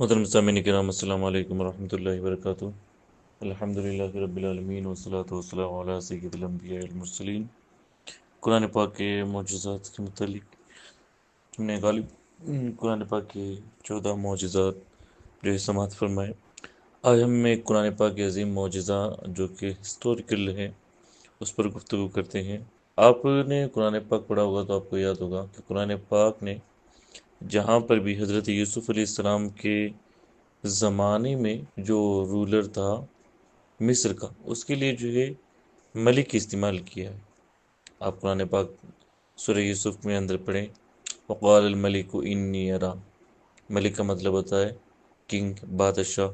محترم سامعین کرام، السلام علیکم ورحمۃ اللہ وبرکاتہ۔ الحمدللہ رب العالمین والصلاۃ والسلام علی سید الانبیاء والمرسلین۔ قرآن پاک کے معجزات کے متعلق ہم نے غالب قرآن پاک کے 14 معجزات جو ہے سماعت فرمائے۔ آج ہم ایک قرآن پاک کے عظیم معجزہ جو کہ ہسٹوریکل ہے اس پر گفتگو کرتے ہیں۔ آپ نے قرآن پاک پڑھا ہوگا تو آپ کو یاد ہوگا کہ قرآن پاک نے جہاں پر بھی حضرت یوسف علیہ السلام کے زمانے میں جو رولر تھا مصر کا، اس کے لیے جو ہے ملک استعمال کیا ہے۔ آپ قرآن پاک سورہ یوسف میں اندر پڑھیں، وقال الملک انی ارا، ملک کا مطلب ہوتا ہے کنگ، بادشاہ۔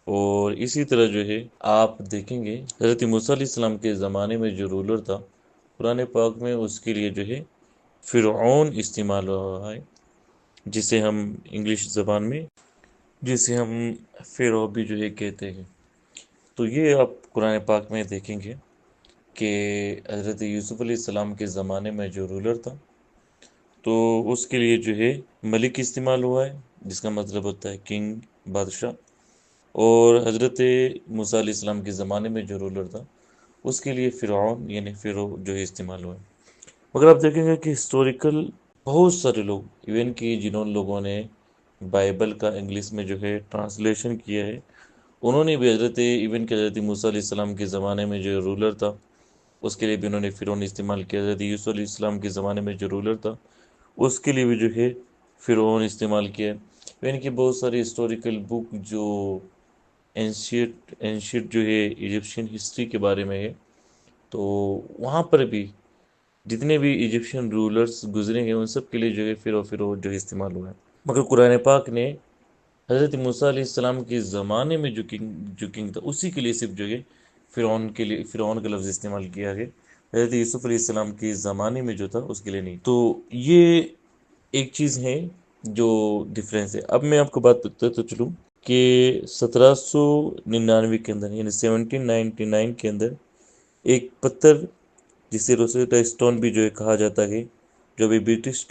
اور اسی طرح جو ہے آپ دیکھیں گے حضرت موسیٰ علیہ السلام کے زمانے میں جو رولر تھا قرآن پاک میں اس کے لیے جو ہے فرعون استعمال ہوا ہے، جسے ہم انگلش زبان میں فیرو بھی جو ہے کہتے ہیں۔ تو یہ آپ قرآن پاک میں دیکھیں گے کہ حضرت یوسف علیہ السلام کے زمانے میں جو رولر تھا تو اس کے لیے جو ہے ملک استعمال ہوا ہے، جس کا مطلب ہوتا ہے کنگ، بادشاہ۔ اور حضرت موسیٰ علیہ السلام کے زمانے میں جو رولر تھا اس کے لیے فرعون یعنی فیرو جو ہے استعمال ہوا ہے۔ مگر آپ دیکھیں گے کہ ہسٹوریکل بہت سارے لوگ، ایون کہ جنہوں لوگوں نے بائبل کا انگلش میں جو ہے ٹرانسلیشن کیا ہے، انہوں نے بھی حضرت موسیٰ علیہ السلام کے زمانے میں جو رولر تھا اس کے لیے بھی انہوں نے فرعون استعمال کیا۔ حضرت یوسف علیہ السلام کے زمانے میں جو رولر تھا اس کے لیے بھی جو ہے فرعون استعمال کیا۔ یعنی کہ بہت ساری ہسٹوریکل بک جو اینشیٹ جو ہے ایجپشین ہسٹری کے بارے میں ہے، تو وہاں پر بھی جتنے بھی ایجپشین رولرز گزرے ہیں ان سب کے لیے جو ہے فرعون جو ہے استعمال ہوا ہے۔ مگر قرآن پاک نے حضرت موسیٰ علیہ السلام کے زمانے میں جو کنگ تھا اسی کے لیے صرف جو ہے فرعون کا لفظ استعمال کیا گیا، حضرت یوسف علیہ السلام کے زمانے میں جو تھا اس کے لیے نہیں۔ تو یہ ایک چیز ہے جو ڈفرینس ہے۔ اب میں آپ کو بات بتاتا چلوں کہ 1799 کے اندر یعنی 1799 کے اندر ایک پتھر جسے روسیٹا اسٹون بھی جو ہے کہا جاتا ہے، جو ابھی برٹش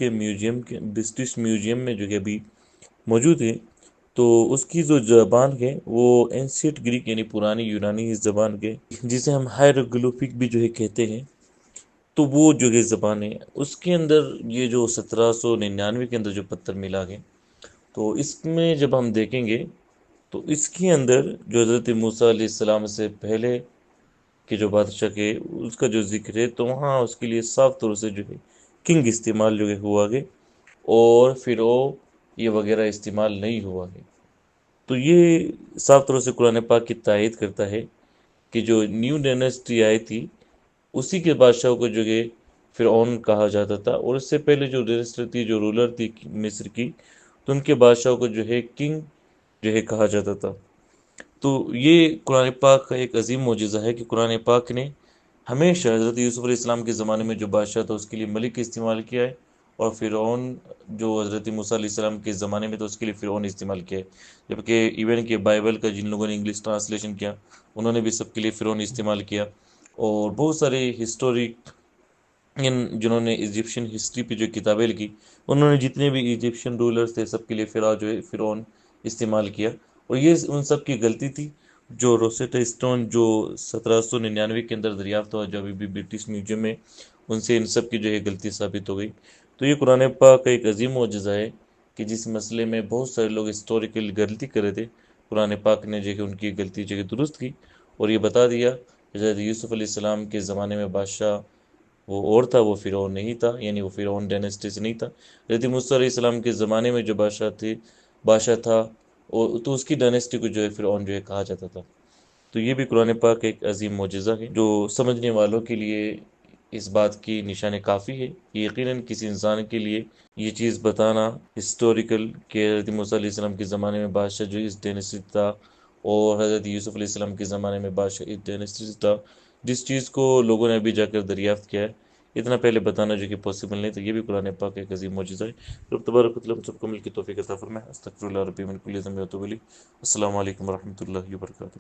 میوزیم میں جو ہے ابھی موجود ہے، تو اس کی جو زبان ہے وہ اینشینٹ گریک یعنی پرانی یونانی زبان کے، جسے ہم ہائیروگلیفک بھی جو ہے کہتے ہیں، تو وہ جو ہے زبان ہے۔ اس کے اندر یہ جو 1799 کے اندر جو پتھر ملا ہے، تو اس میں جب ہم دیکھیں گے تو اس کے اندر جو حضرت موسیٰ علیہ السلام سے پہلے کہ جو بادشاہ کے اس کا جو ذکر ہے، تو وہاں اس کے لیے صاف طور سے جو ہے کنگ استعمال جو ہے ہوا ہے، اور یہ وغیرہ استعمال نہیں ہوا ہے۔ تو یہ صاف طور سے قرآن پاک کی تائید کرتا ہے کہ جو نیو ڈائناسٹی آئی تھی اسی کے بادشاہوں کو جو ہے فرعون کہا جاتا تھا، اور اس سے پہلے جو ڈائناسٹی تھی، جو رولر تھی مصر کی، تو ان کے بادشاہوں کو جو ہے کنگ جو ہے کہا جاتا تھا۔ تو یہ قرآن پاک کا ایک عظیم معجزہ ہے کہ قرآن پاک نے ہمیشہ حضرت یوسف علیہ السلام کے زمانے میں جو بادشاہ تھا اس کے لیے ملک استعمال کیا ہے، اور فرعون جو حضرت موسیٰ علیہ السلام کے زمانے میں تو اس کے لیے فرعون استعمال کیا ہے۔ جبکہ ایون کہ بائبل کا جن لوگوں نے انگلش ٹرانسلیشن کیا انہوں نے بھی سب کے لیے فرعون استعمال کیا۔ اور بہت سارے ہسٹورک جنہوں نے ایجپشین ہسٹری پہ جو کتابیں لکھی، انہوں نے جتنے بھی ایجپشین رولرز تھے سب کے لیے فرعون استعمال کیا۔ اور یہ ان سب کی غلطی تھی جو روسیٹا اسٹون جو 1799 کے اندر دریافت ہوا، جو ابھی بھی برٹش میوزیم میں، ان سے ان سب کی جو ہے غلطی ثابت ہو گئی۔ تو یہ قرآن پاک کا ایک عظیم معجزہ ہے کہ جس مسئلے میں بہت سارے لوگ ہسٹوریکل غلطی کر رہے تھے، قرآن پاک نے جو ہے ان کی غلطی جو ہے درست کی، اور یہ بتا دیا حضرت یوسف علیہ السلام کے زمانے میں بادشاہ وہ اور تھا، وہ فرعون نہیں تھا، یعنی وہ فرعون ڈائناسٹی سے نہیں تھا۔ حضرت موسیٰ علیہ السلام کے زمانے میں جو بادشاہ تھا، اور تو اس کی ڈائناسٹی کو جو ہے فرعون جو ہے کہا جاتا تھا۔ تو یہ بھی قرآن پاک ایک عظیم معجزہ ہے جو سمجھنے والوں کے لیے اس بات کی نشان کافی ہے۔ یقیناً کسی انسان کے لیے یہ چیز بتانا ہسٹوریکل کہ حضرت موسیٰ علیہ السلام کے زمانے میں بادشاہ جو اس ڈائناسٹی تھا، اور حضرت یوسف علیہ السلام کے زمانے میں بادشاہ اس ڈائناسٹی سے تھا، جس چیز کو لوگوں نے ابھی جا کر دریافت کیا ہے، اتنا پہلے بتانا جو کہ پاسبل نہیں، تو یہ بھی قرآن پاک ایک عظیم معجزہ ہے۔ رب تبارک و تعالیٰ ہم سب کو مل کے توفیق عطا فرمائے۔ استغفر اللہ ربی من کل ذنب و اتوب الیہ۔ السلام علیکم ورحمۃ اللہ وبرکاتہ۔